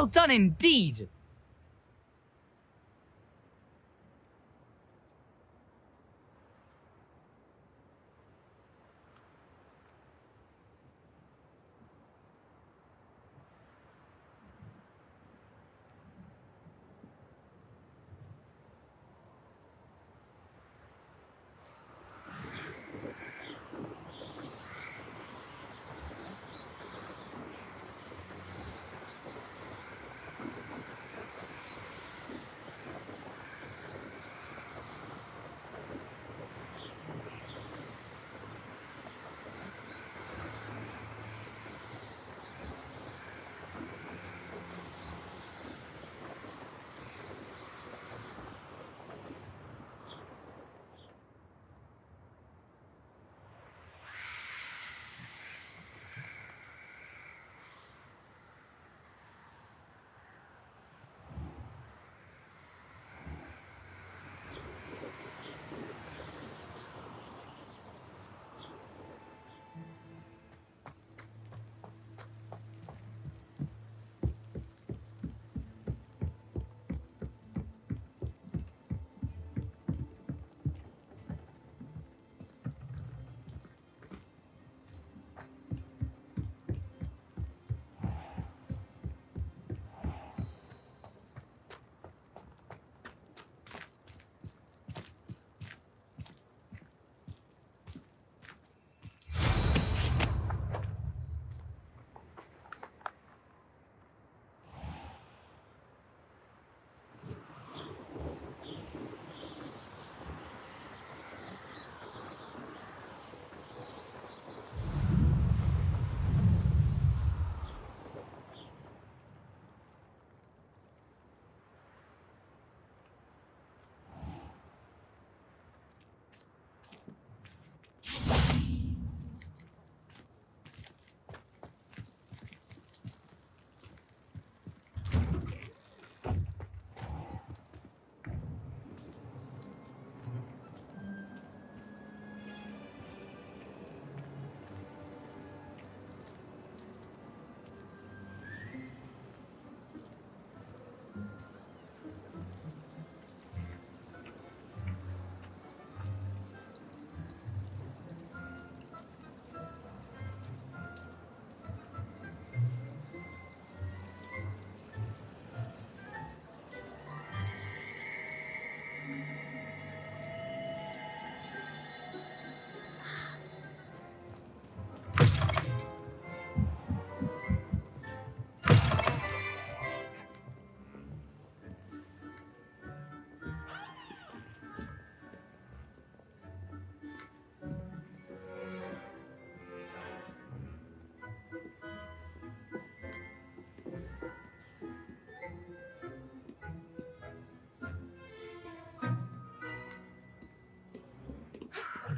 Well done indeed!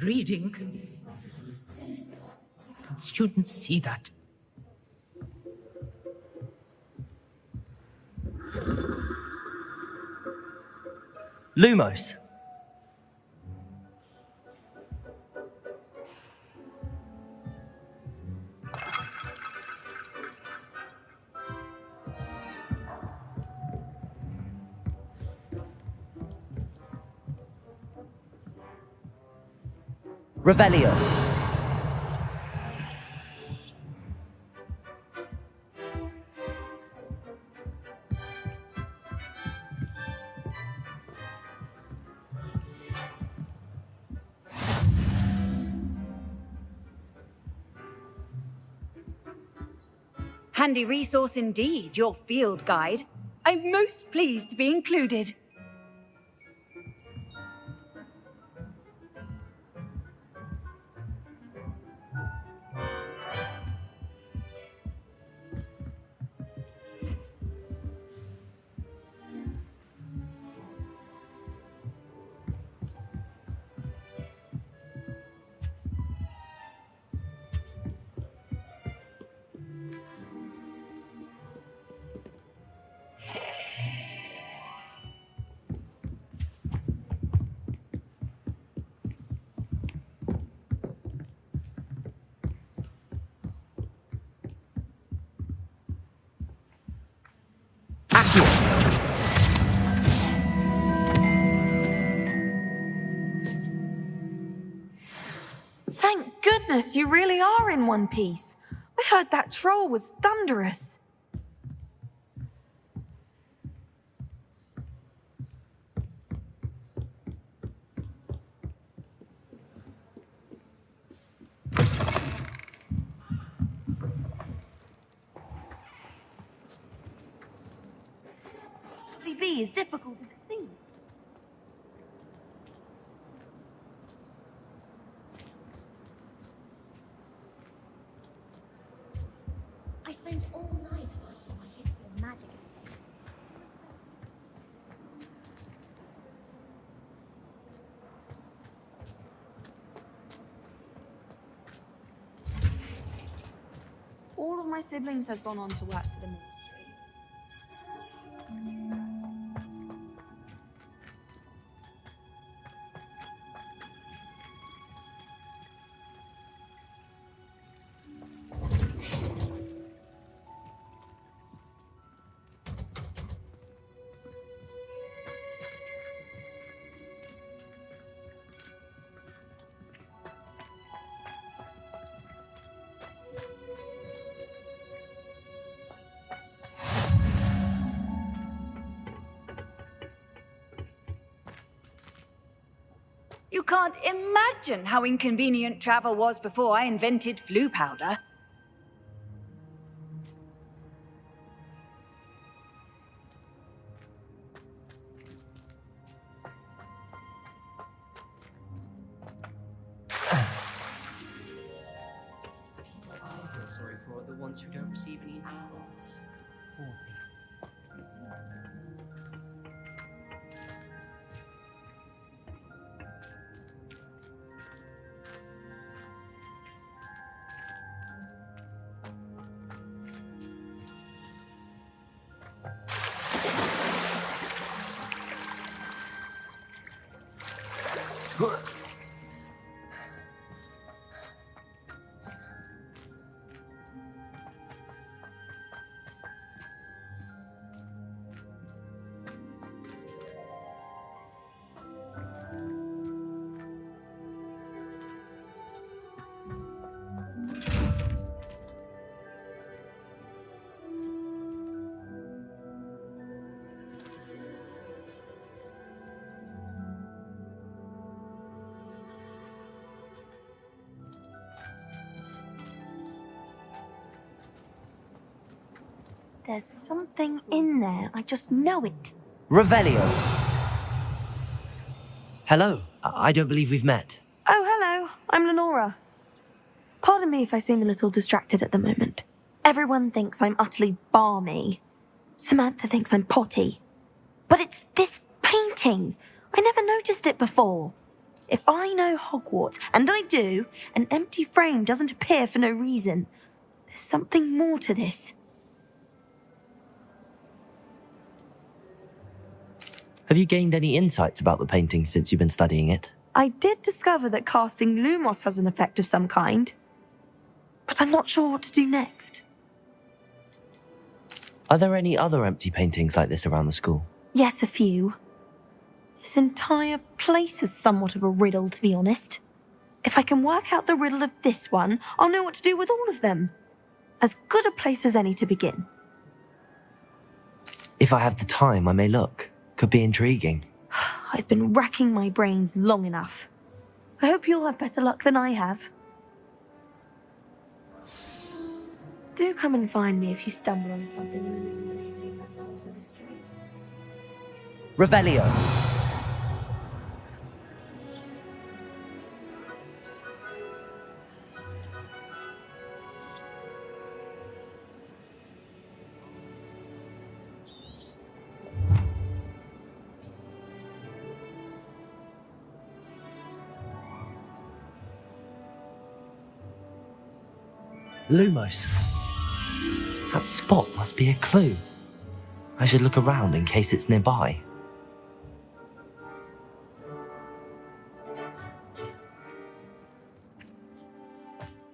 Reading? Students see that. Lumos. Revelio. Handy resource indeed, your field guide. I'm most pleased to be included. Thank goodness you really are in one piece. I heard that troll was thunderous. B is difficult to see. I spent all night working my head for magic. All of my siblings have gone on to work for the ministry. You can't imagine how inconvenient travel was before I invented flu powder. I feel sorry for the ones who don't receive any awards. Poor people. There's something in there. I just know it. Revelio. Hello. I don't believe we've met. Oh, hello. I'm Lenora. Pardon me if I seem a little distracted at the moment. Everyone thinks I'm utterly balmy. Samantha thinks I'm potty. But it's this painting. I never noticed it before. If I know Hogwarts, and I do, an empty frame doesn't appear for no reason. There's something more to this. Have you gained any insights about the painting since you've been studying it? I did discover that casting Lumos has an effect of some kind, but I'm not sure what to do next. Are there any other empty paintings like this around the school? Yes, a few. This entire place is somewhat of a riddle, to be honest. If I can work out the riddle of this one, I'll know what to do with all of them. As good a place as any to begin. If I have the time, I may look. Could be intriguing. I've been racking my brains long enough. I hope you'll have better luck than I have. Do come and find me if you stumble on something illuminating. Revelio! Lumos. That spot must be a clue. I should look around in case it's nearby.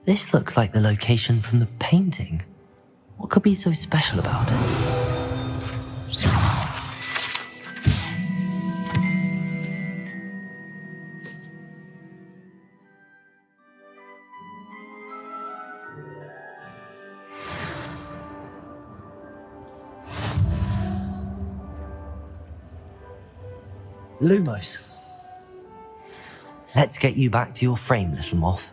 This looks like the location from the painting. What could be so special about it? Lumos. Let's get you back to your frame, little moth.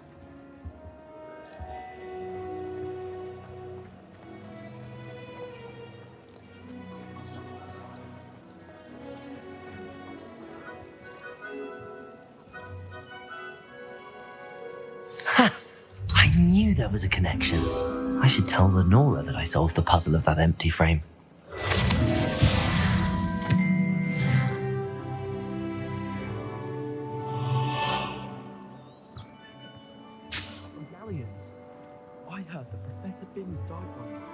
Ha! I knew there was a connection. I should tell Lenora that I solved the puzzle of that empty frame. I heard that Professor Binns died one night.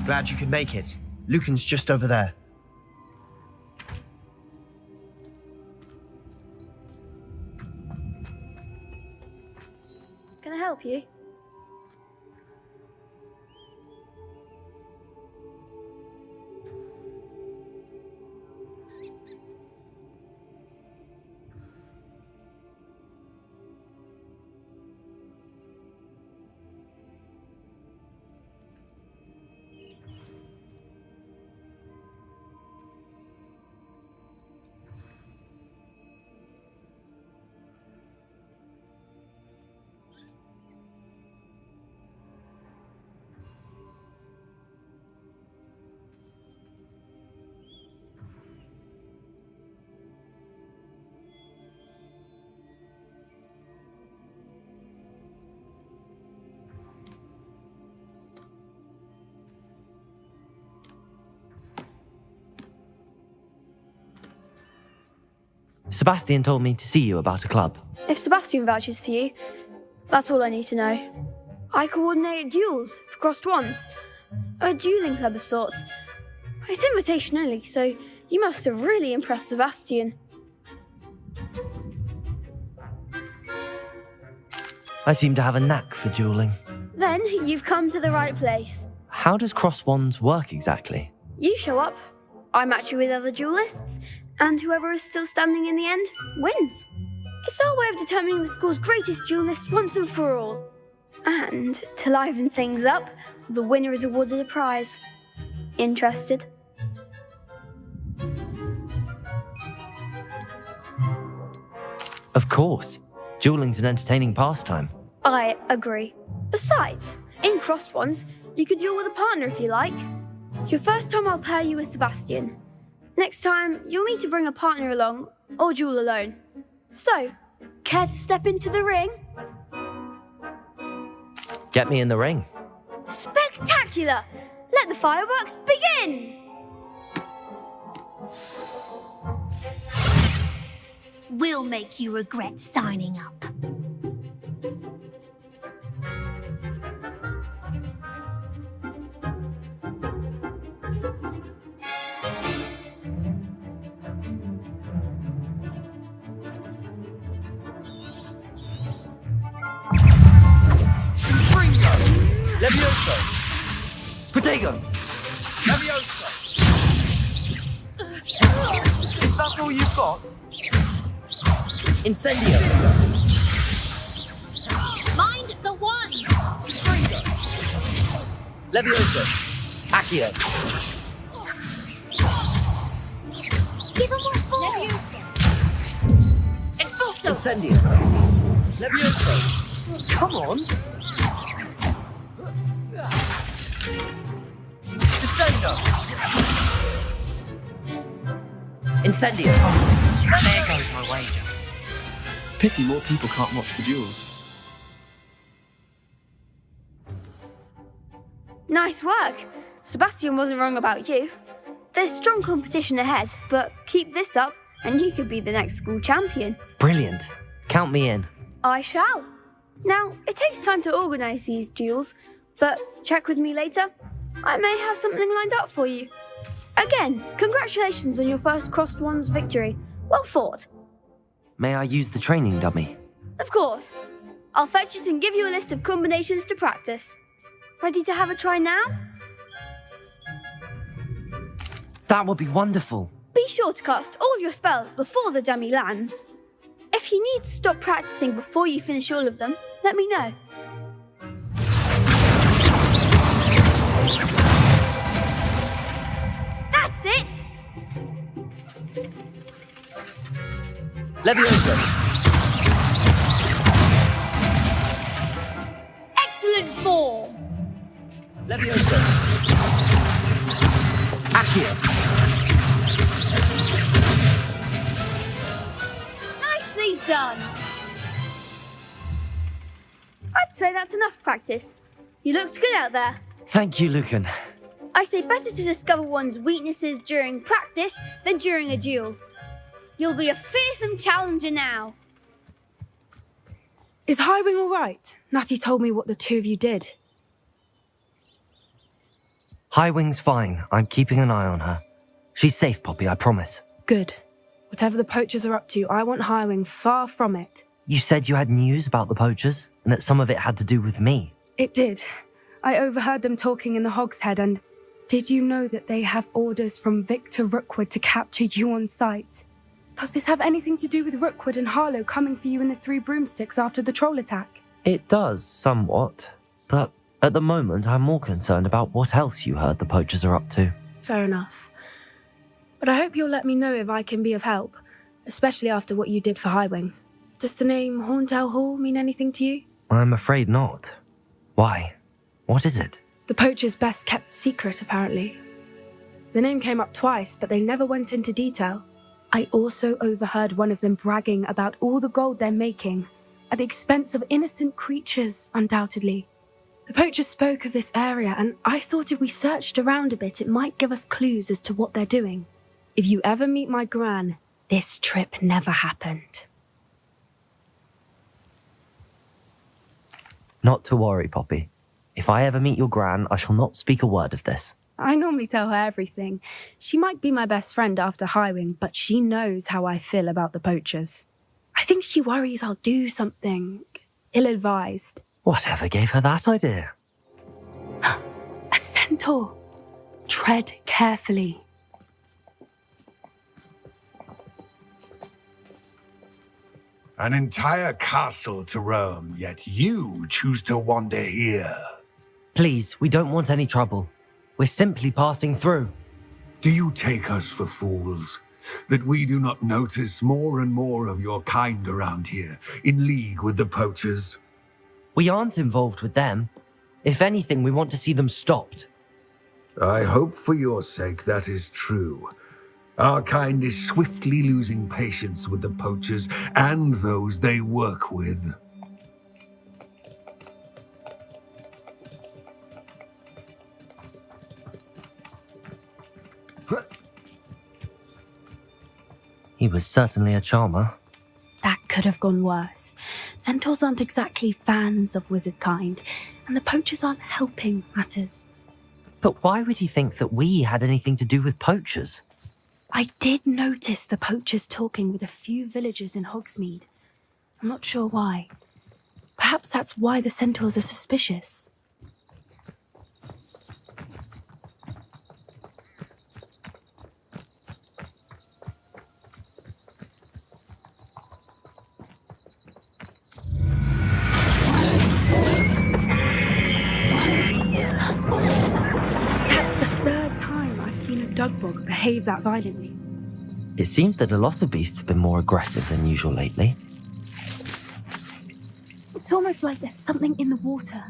Glad you could make it. Lucan's just over there. Can I help you? Sebastian told me to see you about a club. If Sebastian vouches for you, that's all I need to know. I coordinate duels for crossed wands. A dueling club of sorts. It's invitation only, so you must have really impressed Sebastian. I seem to have a knack for dueling. Then you've come to the right place. How does cross wands work exactly? You show up, I match you with other duelists, and whoever is still standing in the end wins. It's our way of determining the school's greatest duelist once and for all. And to liven things up, the winner is awarded a prize. Interested? Of course. Dueling's an entertaining pastime. I agree. Besides, in crossed ones, you can duel with a partner if you like. Your first time I'll pair you with Sebastian. Next time, you'll need to bring a partner along, or duel alone. So, care to step into the ring? Get me in the ring. Spectacular! Let the fireworks begin! We'll make you regret signing up. Levioso! Protego! Levioso! Is that all you've got? Incendio! Mind the one! Levioso! Accio! Give him more force! Expulso! Incendio! Levioso! Come on! Descendo! Incendio! There goes my wager. Pity more people can't watch the duels. Nice work. Sebastian wasn't wrong about you. There's strong competition ahead, but keep this up and you could be the next school champion. Brilliant. Count me in. I shall. Now, it takes time to organise these duels, but check with me later. I may have something lined up for you. Again, congratulations on your first crossed wands victory. Well fought. May I use the training dummy? Of course. I'll fetch it and give you a list of combinations to practice. Ready to have a try now? That would be wonderful. Be sure to cast all your spells before the dummy lands. If you need to stop practicing before you finish all of them, let me know. That's it! Levioso! Excellent form! Levioso! Accio! Nicely done! I'd say that's enough practice. You looked good out there. Thank you, Lucan. I say better to discover one's weaknesses during practice than during a duel. You'll be a fearsome challenger now. Is Highwing all right? Natty told me what the two of you did. Highwing's fine. I'm keeping an eye on her. She's safe, Poppy, I promise. Good. Whatever the poachers are up to, I want Highwing far from it. You said you had news about the poachers, and that some of it had to do with me. It did. I overheard them talking in the Hogshead, and did you know that they have orders from Victor Rookwood to capture you on sight? Does this have anything to do with Rookwood and Harlow coming for you in the Three Broomsticks after the troll attack? It does, somewhat. But at the moment, I'm more concerned about what else you heard the poachers are up to. Fair enough. But I hope you'll let me know if I can be of help, especially after what you did for Highwing. Does the name Horndale Hall mean anything to you? I'm afraid not. Why? What is it? The poacher's best kept secret, apparently. The name came up twice, but they never went into detail. I also overheard one of them bragging about all the gold they're making, at the expense of innocent creatures, undoubtedly. The poacher spoke of this area, and I thought if we searched around a bit, it might give us clues as to what they're doing. If you ever meet my gran, this trip never happened. Not to worry, Poppy. If I ever meet your gran, I shall not speak a word of this. I normally tell her everything. She might be my best friend after Highwing, but she knows how I feel about the poachers. I think she worries I'll do something ill-advised. Whatever gave her that idea? A centaur! Tread carefully. An entire castle to roam, yet you choose to wander here. Please, we don't want any trouble. We're simply passing through. Do you take us for fools? That we do not notice more and more of your kind around here, in league with the poachers? We aren't involved with them. If anything, we want to see them stopped. I hope for your sake that is true. Our kind is swiftly losing patience with the poachers and those they work with. He was certainly a charmer. That could have gone worse. Centaurs aren't exactly fans of wizard kind, and the poachers aren't helping matters. But why would he think that we had anything to do with poachers? I did notice the poachers talking with a few villagers in Hogsmeade. I'm not sure why. Perhaps that's why the centaurs are suspicious. That's the third time I've seen a dugbog behave that violently. It seems that a lot of beasts have been more aggressive than usual lately. It's almost like there's something in the water.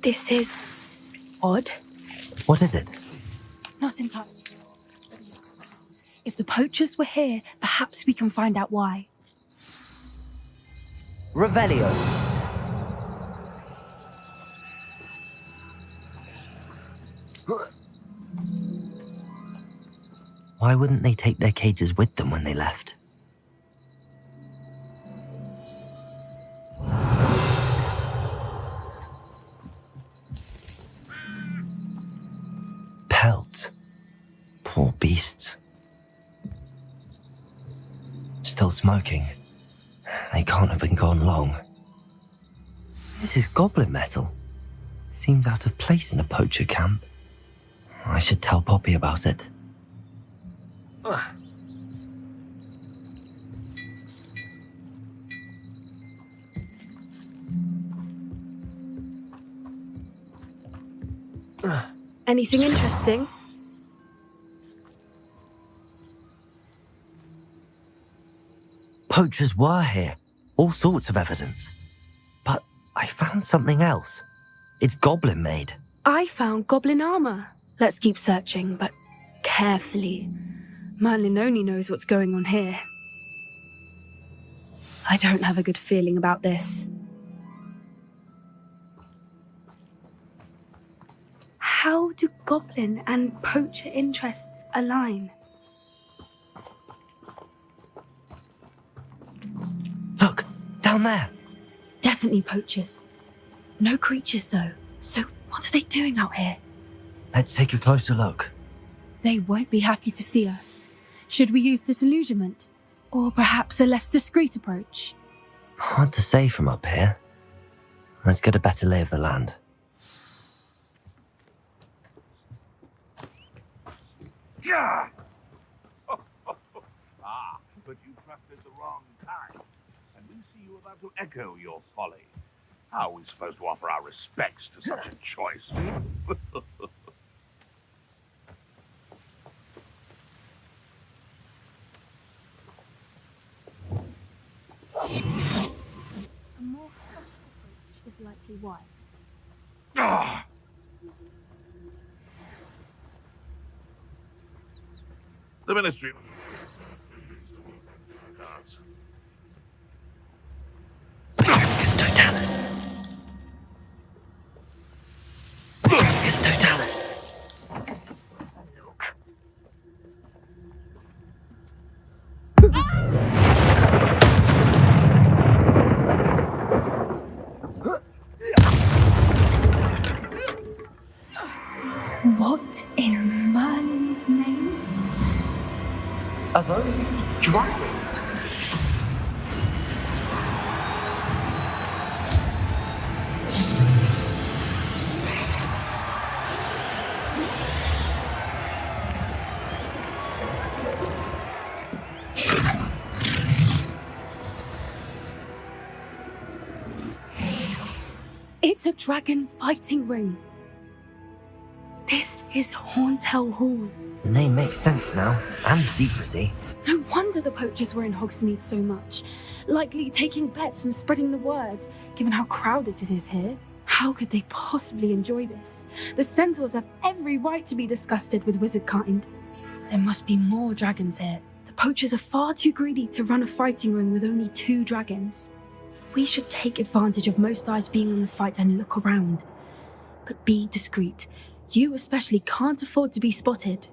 This is odd. What is it? Not entirely sure. If the poachers were here, perhaps we can find out why. Revelio. Why wouldn't they take their cages with them when they left? Pelt. Poor beasts. Still smoking. They can't have been gone long. This is goblin metal. Seems out of place in a poacher camp. I should tell Poppy about it. Anything interesting? Poachers were here. All sorts of evidence. But I found something else. It's goblin made. I found goblin armor. Let's keep searching, but carefully. Merlin only knows what's going on here. I don't have a good feeling about this. How do goblin and poacher interests align? Look, down there. Definitely poachers. No creatures, though. So what are they doing out here? Let's take a closer look. They won't be happy to see us. Should we use disillusionment? Or perhaps a less discreet approach? Hard to say from up here. Let's get a better lay of the land. Yeah! But you trusted the wrong kind. And we see you about to echo your folly. How are we supposed to offer our respects to such a choice? A more cautious approach is likely wise. Ah! The Ministry. What in Merlin's name? Are those dragons? It's a dragon fighting ring. This is Horntail Hall. The name makes sense now, and the secrecy. No wonder the poachers were in Hogsmeade so much. Likely taking bets and spreading the word, given how crowded it is here. How could they possibly enjoy this? The centaurs have every right to be disgusted with wizard kind. There must be more dragons here. The poachers are far too greedy to run a fighting ring with only 2 dragons. We should take advantage of most eyes being on the fight and look around. But be discreet. You especially can't afford to be spotted.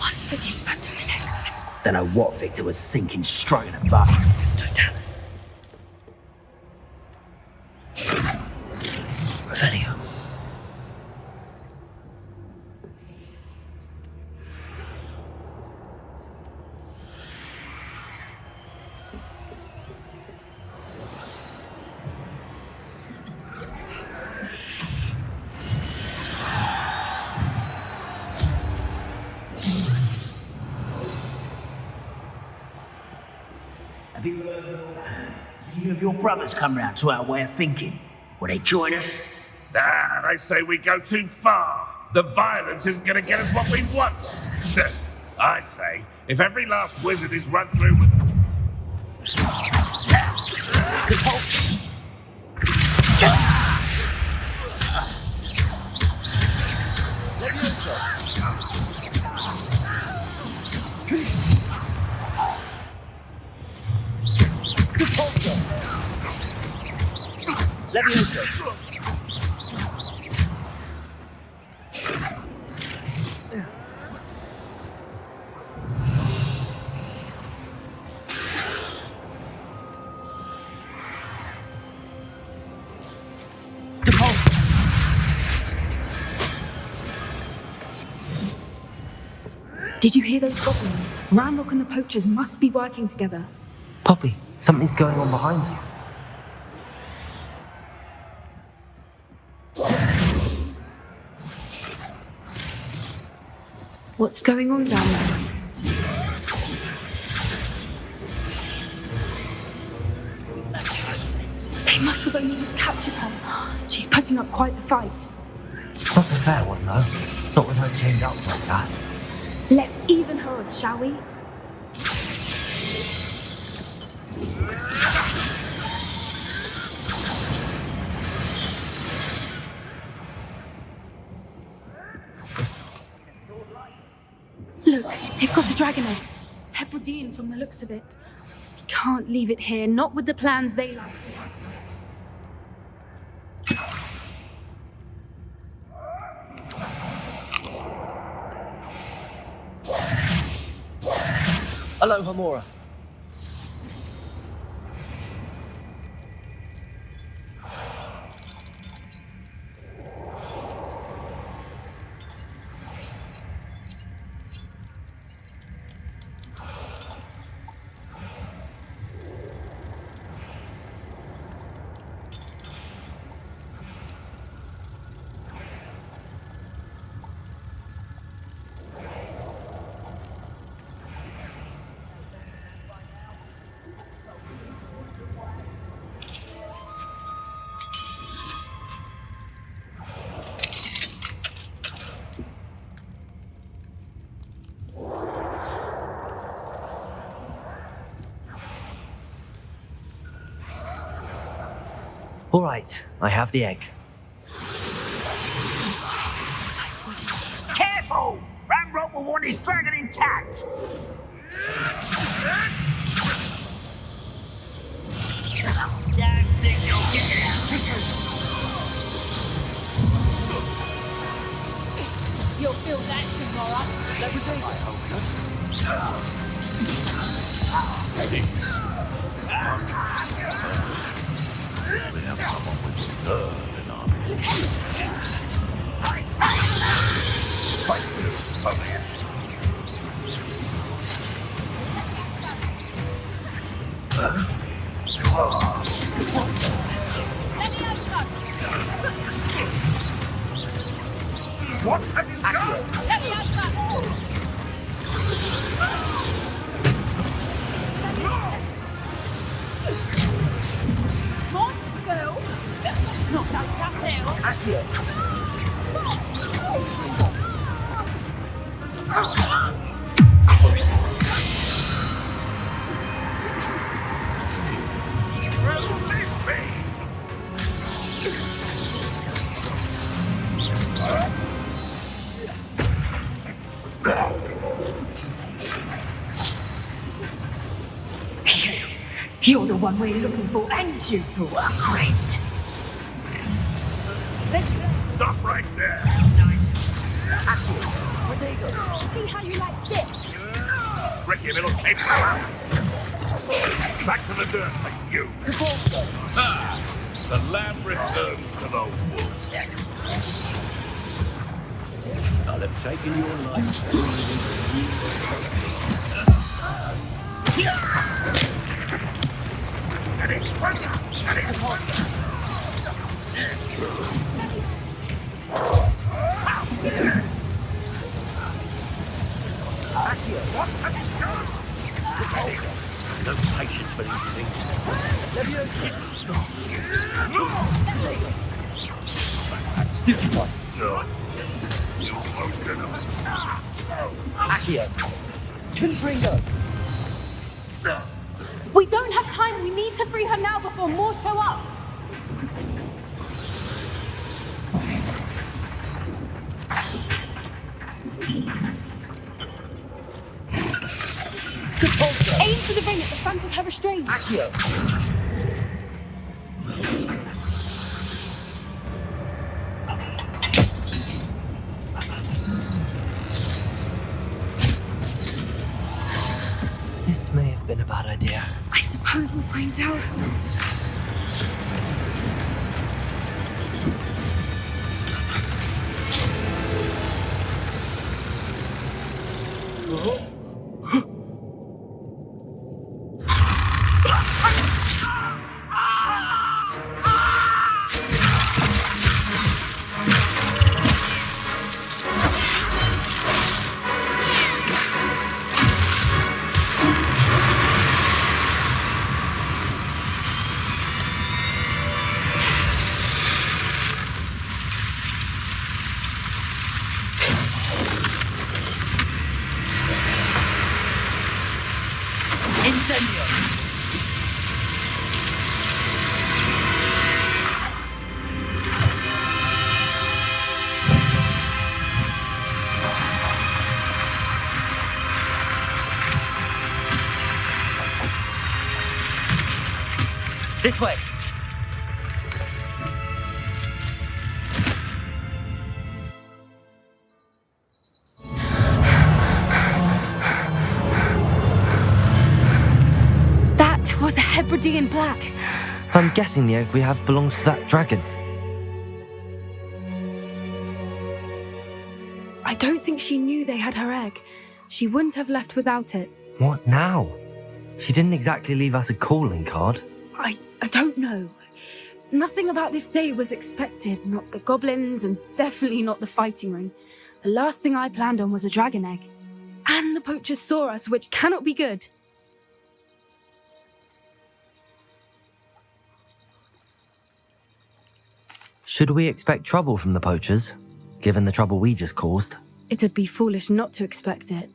One foot in front of the next. Don't know what Victor was thinking, stroking a butt. It's Totalis. Revelio. Have you heard of any of your brothers come round to our way of thinking? Will they join us? Ah, they say we go too far. The violence isn't going to get us what we want. I say, if every last wizard is run through with... The pulse! Levioso! Did you hear those goblins? Ramrock and the poachers must be working together. Poppy, something's going on behind you. What's going on down there? They must have only just captured her. She's putting up quite the fight. Not a fair one, though. Not with her chained up like that. Let's even her odds, shall we? Look, they've got a dragon egg. Hebridean from the looks of it. We can't leave it here, not with the plans they like. Hello, Hamora. All right, I have the egg. Careful! Ramrock will want his dragon intact! Don't think you'll get it out! You'll feel that tomorrow. We have someone with nerve in our midst. Fight this, Soviet. What have you done? You're the one we're looking for, and you brought a friend. Stop right there. See how you like this? Ricky, little tape power. Back to the dirt like you. Ah, the lamb returns to the wood. I'll have taken your life. No patience for these things. Snooty boy. Accio. Confringo. We don't have time. We need to free her now before more show up. Aim for the ring at the front of her restraint. Accio. This may have been a bad idea. I suppose we'll find out. This way. That was a Hebridean black. I'm guessing the egg we have belongs to that dragon. I don't think she knew they had her egg. She wouldn't have left without it. What now? She didn't exactly leave us a calling card. I don't know. Nothing about this day was expected. Not the goblins, and definitely not the fighting ring. The last thing I planned on was a dragon egg. And the poachers saw us, which cannot be good. Should we expect trouble from the poachers, given the trouble we just caused? It would be foolish not to expect it.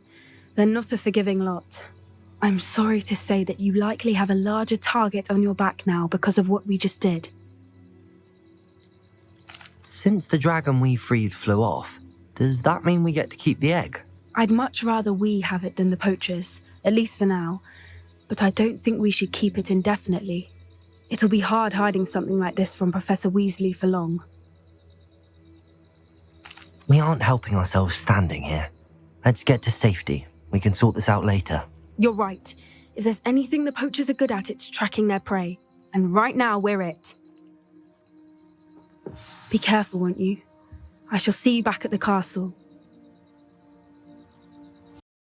They're not a forgiving lot. I'm sorry to say that you likely have a larger target on your back now because of what we just did. Since the dragon we freed flew off, does that mean we get to keep the egg? I'd much rather we have it than the poachers, at least for now. But I don't think we should keep it indefinitely. It'll be hard hiding something like this from Professor Weasley for long. We aren't helping ourselves standing here. Let's get to safety. We can sort this out later. You're right. If there's anything the poachers are good at, it's tracking their prey. And right now, we're it. Be careful, won't you? I shall see you back at the castle.